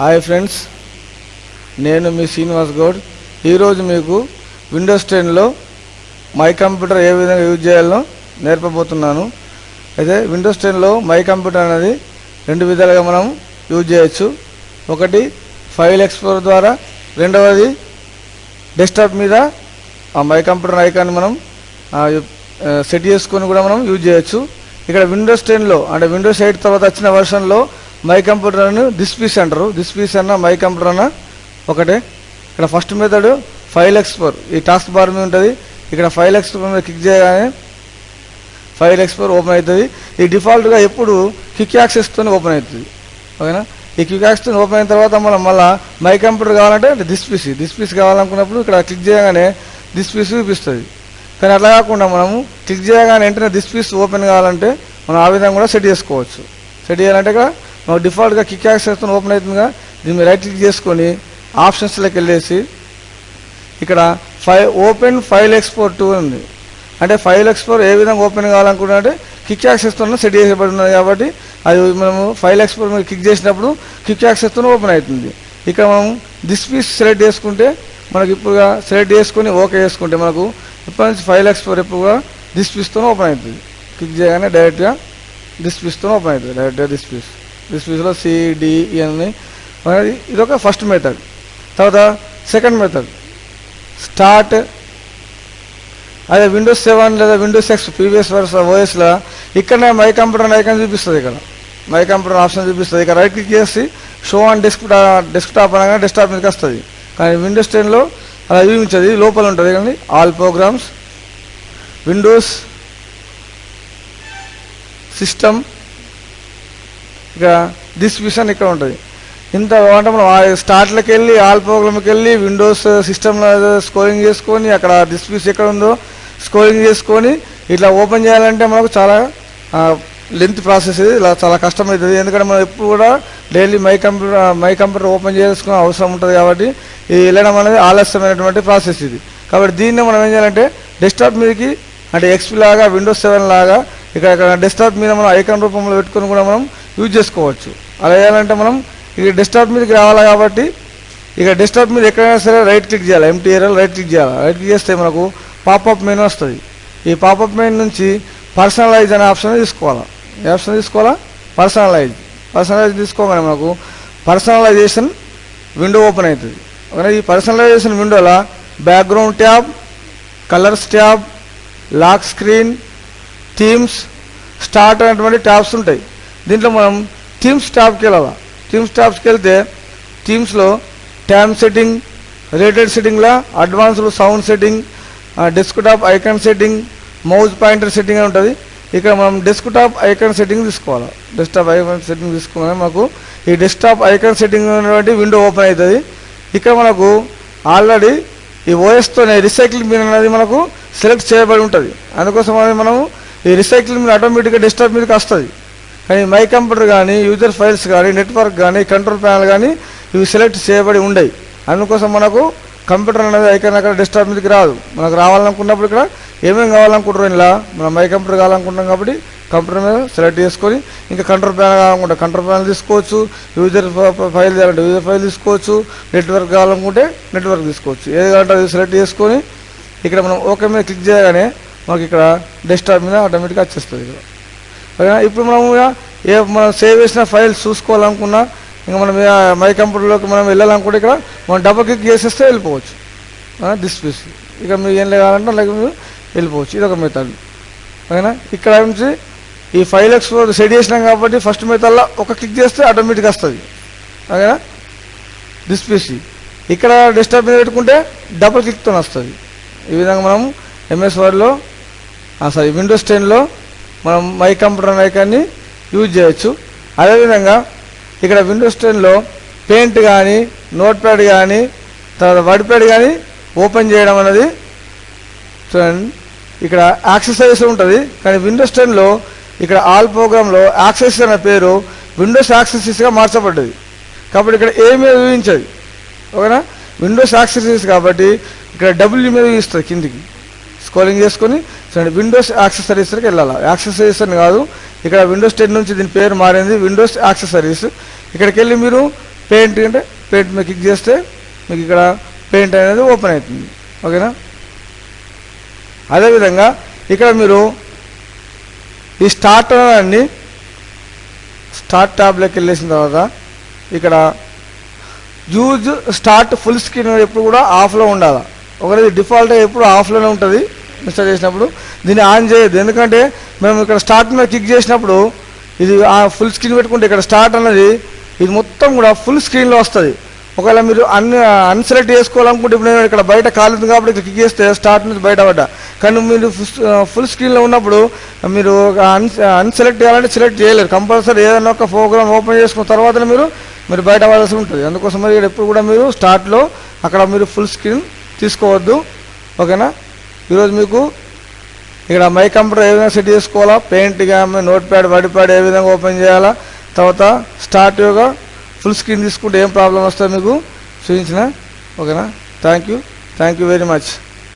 Hi friends, నేను మీ శ్రీనివాస్ గౌడ్. ఈరోజు మీకు విండోస్ 10లో మై కంప్యూటర్ ఏ విధంగా యూజ్ చేయాలో నేర్పబోతున్నాను. అయితే విండోస్ 10లో మై కంప్యూటర్ అనేది రెండు విధాలుగా మనం యూజ్ చేయొచ్చు. ఒకటి ఫైల్ ఎక్స్ప్లోరర్ ద్వారా, రెండవది డెస్క్టాప్ మీద ఆ మై కంప్యూటర్ ఐకాన్ మనం సెట్ చేసుకొని కూడా మనం యూజ్ చేయొచ్చు. ఇక్కడ విండోస్ 10లో అంటే విండోస్ 8 తర్వాత వచ్చిన వర్షన్లో మై కంప్యూటర్ అని దిస్ అంటారు. దిస్ అన్న మై కంప్యూటర్ అన్న ఒకటే. ఇక్కడ ఫస్ట్ మెథడ్ ఫైల్ ఎక్స్ప్లోర్, ఈ టాస్క్ బార్ మీద ఉంటుంది. ఇక్కడ ఫైల్ ఎక్స్ప్లోర్ మీద క్లిక్ చేయగానే ఫైల్ ఎక్స్ప్లోర్ ఓపెన్ అవుతుంది. ఈ డిఫాల్ట్గా ఎప్పుడు క్విక్ యాక్సెస్తో ఓపెన్ అవుతుంది. ఓకేనా? ఈ క్విక్ యాక్సెస్ ఓపెన్ అయిన తర్వాత మనం మళ్ళీ మై కంప్యూటర్ కావాలంటే దిస్ పీసీ కావాలనుకున్నప్పుడు ఇక్కడ క్లిక్ చేయగానే దిస్ పీసీ చూపిస్తుంది. కానీ అట్లా కాకుండా మనము క్లిక్ చేయగానే వెంటనే దిస్ పీస్ ఓపెన్ కావాలంటే మనం ఆ విధంగా కూడా సెట్ చేసుకోవచ్చు. సెట్ చేయాలంటే ఇక్కడ మనకు డిఫాల్ట్గా క్విక్ యాక్సెస్తో ఓపెన్ అవుతుందిగా, దీన్ని రైట్ క్లిక్ చేసుకొని ఆప్షన్స్లోకి వెళ్ళేసి ఇక్కడ ఓపెన్ ఫైల్ ఎక్స్పోర్ట్ 2 ఉంది. అంటే ఫైల్ ఎక్స్పోర్ట్ ఏ విధంగా ఓపెన్ కావాలనుకుంటే క్విక్ యాక్సెస్తో సెట్ చేయబడి ఉన్నది కాబట్టి అది మనము ఫైల్ ఎక్స్పోర్ట్ మీద క్లిక్ చేసినప్పుడు క్విక్ యాక్సెస్తో ఓపెన్ అవుతుంది. ఇక్కడ మనం దిస్ పీస్ సెలెక్ట్ చేసుకుంటే మనకి ఇప్పుడుగా సెలెక్ట్ చేసుకొని ఓకే చేసుకుంటే మనకు ఇప్పటి నుంచి ఫైల్ ఎక్స్పోర్ట్ ఎప్పుడుగా దిస్ పీస్తో ఓపెన్ అవుతుంది. క్లిక్ చేయగానే డైరెక్ట్గా దిస్ పీస్తో ఓపెన్ అవుతుంది. డైరెక్ట్గా దిస్ పీస్లో సిడిఎన్ అనేది ఇదొక ఫస్ట్ మెథడ్. తర్వాత సెకండ్ మెథడ్ స్టార్ట్. అదే విండోస్ 7 లేదా విండోస్ X ప్రీవియస్ ఓఎస్లో ఇక్కడనే మై కంప్యూటర్ ఐకాన్ చూపిస్తుంది. ఇక్కడ మై కంప్యూటర్ ఆప్షన్ చూపిస్తుంది. ఇక్కడ రైట్ క్లిక్ చేసి షో ఆన్ డెస్క్టాప్ అనగా డెస్క్టాప్ మీదకి వస్తుంది. కానీ విండోస్ 10లో అలా చూపించదు, లోపల ఉంటుంది. కానీ ఆల్ ప్రోగ్రామ్స్, విండోస్ సిస్టమ్, ఇక దిస్ విషన్ ఇక్కడ ఉంటుంది. ఇంత అంటే మనం స్టార్ట్లోకి వెళ్ళి ఆల్ ప్రోగ్రామ్కి వెళ్ళి విండోస్ సిస్టమ్లో స్కోరింగ్ చేసుకొని అక్కడ దిస్ పీస్ ఎక్కడ ఉందో స్కోరింగ్ చేసుకొని ఇట్లా ఓపెన్ చేయాలంటే మనకు చాలా లెంత్ ప్రాసెస్. ఇది ఇలా చాలా కష్టమవుతుంది. ఎందుకంటే మనం ఎప్పుడు కూడా డైలీ మై కంప్యూటర్ ఓపెన్ చేసుకునే అవసరం ఉంటుంది. కాబట్టి ఇది వెళ్ళడం అనేది ఆలస్యమైనటువంటి ప్రాసెస్ ఇది. కాబట్టి దీన్ని మనం ఏం చేయాలంటే డెస్క్టాప్ మీదకి అంటే XP లాగా విండోస్ 7 లాగా ఇక్కడ డెస్క్టాప్ మీద మనం ఐకాన్ రూపంలో పెట్టుకొని కూడా మనం యూజ్ చేసుకోవచ్చు. అలా చేయాలంటే మనం ఇక డెస్క్టాప్ మీదకి రావాలి కాబట్టి ఇక డెస్క్టాప్ మీద ఎక్కడైనా సరే రైట్ క్లిక్ చేయాలి. MTRL రైట్ క్లిక్ చేయాలి. రైట్ క్లిక్ చేస్తే మనకు పాపప్ మెనూ వస్తుంది. ఈ పాపప్ మెనూ నుంచి పర్సనలైజ్ అనే ఆప్షన్ తీసుకోవాలి. ఏ ఆప్షన్ తీసుకోవాలా? పర్సనలైజ్ తీసుకోగానే మనకు పర్సనలైజేషన్ విండో ఓపెన్ అవుతుంది. ఓకే, ఈ పర్సనలైజేషన్ విండోలో background tab, colours tab, lock screen, themes, start అనేటువంటి ట్యాబ్స్ ఉంటాయి. దీంట్లో మనం థీమ్స్ ట్యాబ్కి వెళ్ళాలి. థీమ్స్ ట్యాబ్స్కి వెళ్తే థీమ్స్లో ట్యాబ్ సెట్టింగ్, రేటెడ్ సెట్టింగ్లో advanced sound setting, desktop icon setting, mouse pointer setting అని ఉంటుంది. ఇక్కడ మనం డెస్క్టాప్ ఐకాన్ సెట్టింగ్ తీసుకోవాలి. డెస్క్టాప్ ఐకాన్ సెట్టింగ్ తీసుకోగానే మనకు ఈ డెస్క్టాప్ ఐకాన్ సెట్టింగ్ అనేటువంటి విండో ఓపెన్ అవుతుంది. ఇక్కడ మనకు ఆల్రెడీ ఈ ఓఎస్తోనే రీసైక్లింగ్ బిన్ అనేది మనకు సెలెక్ట్ చేయబడి ఉంటుంది. అందుకోసం మనము ఈ రీసైక్లింగ్ బిన్ ఆటోమేటిక్గా డెస్క్టాప్ మీదకి వస్తుంది. కానీ మై కంప్యూటర్ కానీ, యూజర్ ఫైల్స్ కానీ, నెట్వర్క్ కానీ, కంట్రోల్ ప్యానల్ కానీ ఇవి సెలెక్ట్ చేయబడి ఉండవు. అందుకోసం మనకు కంప్యూటర్ అనేది ఐకాన్ అక్కడ డెస్క్టాప్ మీదకి రాదు. మనకు రావాలనుకున్నప్పుడు ఇక్కడ ఏమేమి కావాలనుకుంటారు, ఇలా మనం మై కంప్యూటర్ కావాలనుకుంటాం కాబట్టి కంప్యూటర్ మీద సెలెక్ట్ చేసుకొని ఇంకా కంట్రోల్ ప్యానల్ కావాలనుకుంటే కంట్రోల్ ప్యానల్ తీసుకోవచ్చు, యూజర్ ఫైల్ చేయాలంటే యూజర్ ఫైల్ తీసుకోవచ్చు, నెట్వర్క్ కావాలనుకుంటే నెట్వర్క్ తీసుకోవచ్చు. ఏది కావాలంటే అది సెలెక్ట్ చేసుకొని ఇక్కడ మనం ఓకే మీద క్లిక్ చేయగానే మనకి ఇక్కడ డెస్క్టాప్ మీద ఆటోమేటిక్గా వచ్చేస్తుంది. ఇక్కడ ఇప్పుడు మనం సేవ్ చేసిన ఫైల్స్ చూసుకోవాలనుకున్నా ఇంకా మనం మై కంప్యూటర్లోకి మనం వెళ్ళాలనుకుంటే ఇక్కడ మనం డబుల్ క్లిక్ చేసేస్తే వెళ్ళిపోవచ్చు. దిస్ పీస్ ఇక మీరు ఏం కావాలంటే అలాగే మీరు వెళ్ళిపోవచ్చు. ఇది ఒక మెథడ్. ఓకేనా? ఇక్కడ నుంచి ఈ ఫైల్ ఎక్స్ప్లోర్ సెట్ చేసినాం కాబట్టి ఫస్ట్ మెథడ్లో ఒక క్లిక్ చేస్తే ఆటోమేటిక్గా వస్తుంది. ఓకేనా? దిస్ పీస్ ఇక్కడ డెస్క్టాప్ మీద పెట్టుకుంటే డబుల్ క్లిక్తో వస్తుంది. ఈ విధంగా మనం MS వర్డ్లో విండోస్ 10లో మనం మై కంప్యూటర్ ఐకాన్ని యూజ్ చేయొచ్చు. అదేవిధంగా ఇక్కడ విండోస్ 10లో పెయింట్ కానీ, నోట్ ప్యాడ్ కానీ, తర్వాత వర్డ్ ప్యాడ్ కానీ ఓపెన్ చేయడం అనేది చూడండి. ఇక్కడ యాక్సెసరీస్ ఉంటుంది. కానీ విండోస్ 10లో ఇక్కడ ఆల్ ప్రోగ్రాంలో యాక్సెసరీస్ అనే పేరు విండోస్ యాక్సెసరీస్గా మార్చబడ్డది. కాబట్టి ఇక్కడ ఏ మీద చూపించదు. ఓకేనా? విండోస్ యాక్సెసరీస్ కాబట్టి ఇక్కడ W మీద చూపిస్తుంది. కిందికి స్క్రోలింగ్ చేసుకొని చూడండి విండోస్ యాక్సెసరీస్కి వెళ్ళాలి. యాక్సెసరీస్ అని కాదు, ఇక్కడ విండోస్ 10 నుంచి దీని పేరు మారింది విండోస్ యాక్సెసరీస్. ఇక్కడికి వెళ్ళి మీరు పెయింట్ అంటే పెయింట్ మీద క్లిక్ చేస్తే మీకు ఇక్కడ పెయింట్ అనేది ఓపెన్ అవుతుంది. ఓకేనా. అదేవిధంగా ఇక్కడ మీరు ఈ స్టార్ట్ అన్ని స్టార్ట్ ట్యాబ్లోకి వెళ్ళేసిన తర్వాత ఇక్కడ యూజ్ స్టార్ట్ ఫుల్ స్క్రీన్ ఎప్పుడు కూడా ఆఫ్లో ఉండాలి. ఒకటి డిఫాల్ట్ ఎప్పుడు ఆఫ్లోనే ఉంటుంది ఇన్స్టాల్ చేసినప్పుడు. దీన్ని ఆన్ చేయొద్దు, ఎందుకంటే మేము ఇక్కడ స్టార్ట్ మీద క్లిక్ చేసినప్పుడు ఇది ఫుల్ స్క్రీన్ పెట్టుకుంటే ఇక్కడ స్టార్ట్ అన్నది ఇది మొత్తం కూడా ఫుల్ స్క్రీన్లో వస్తుంది. ఒకవేళ మీరు అన్సెలెక్ట్ చేసుకోవాలనుకుంటే ఇప్పుడు నేను ఇక్కడ బయట కాలేదు కాబట్టి ఇక్కడ క్లిక్ చేస్తే స్టార్ట్ నుంచి బయటపడ్డా. కానీ మీరు ఫుల్ స్క్రీన్లో ఉన్నప్పుడు మీరు అన్సెలెక్ట్ చేయాలంటే సెలెక్ట్ చేయలేరు. కంపల్సరీ ఏదైనా ఒక ప్రోగ్రామ్ ఓపెన్ చేసుకున్న తర్వాత మీరు బయట అవ్వాల్సి ఉంటుంది. అందుకోసం మరి ఎప్పుడు కూడా మీరు స్టార్ట్లో అక్కడ మీరు ఫుల్ స్క్రీన్ తీసుకోవద్దు. ఓకేనా. ఈరోజు మీకు ఇక్కడ మై కంప్యూటర్ ఏ విధంగా సెట్ చేసుకోవాలా, పెయింట్ కానీ నోట్ ప్యాడ్ వర్డ్ ప్యాడ్ ఏ విధంగా ఓపెన్ చేయాలా, తర్వాత స్టార్ట్ యోగా ఫుల్ స్క్రీన్ తీసుకుంటే ఏం ప్రాబ్లం వస్తుందో మీకు చూపించిన. ఓకేనా. Thank you very much.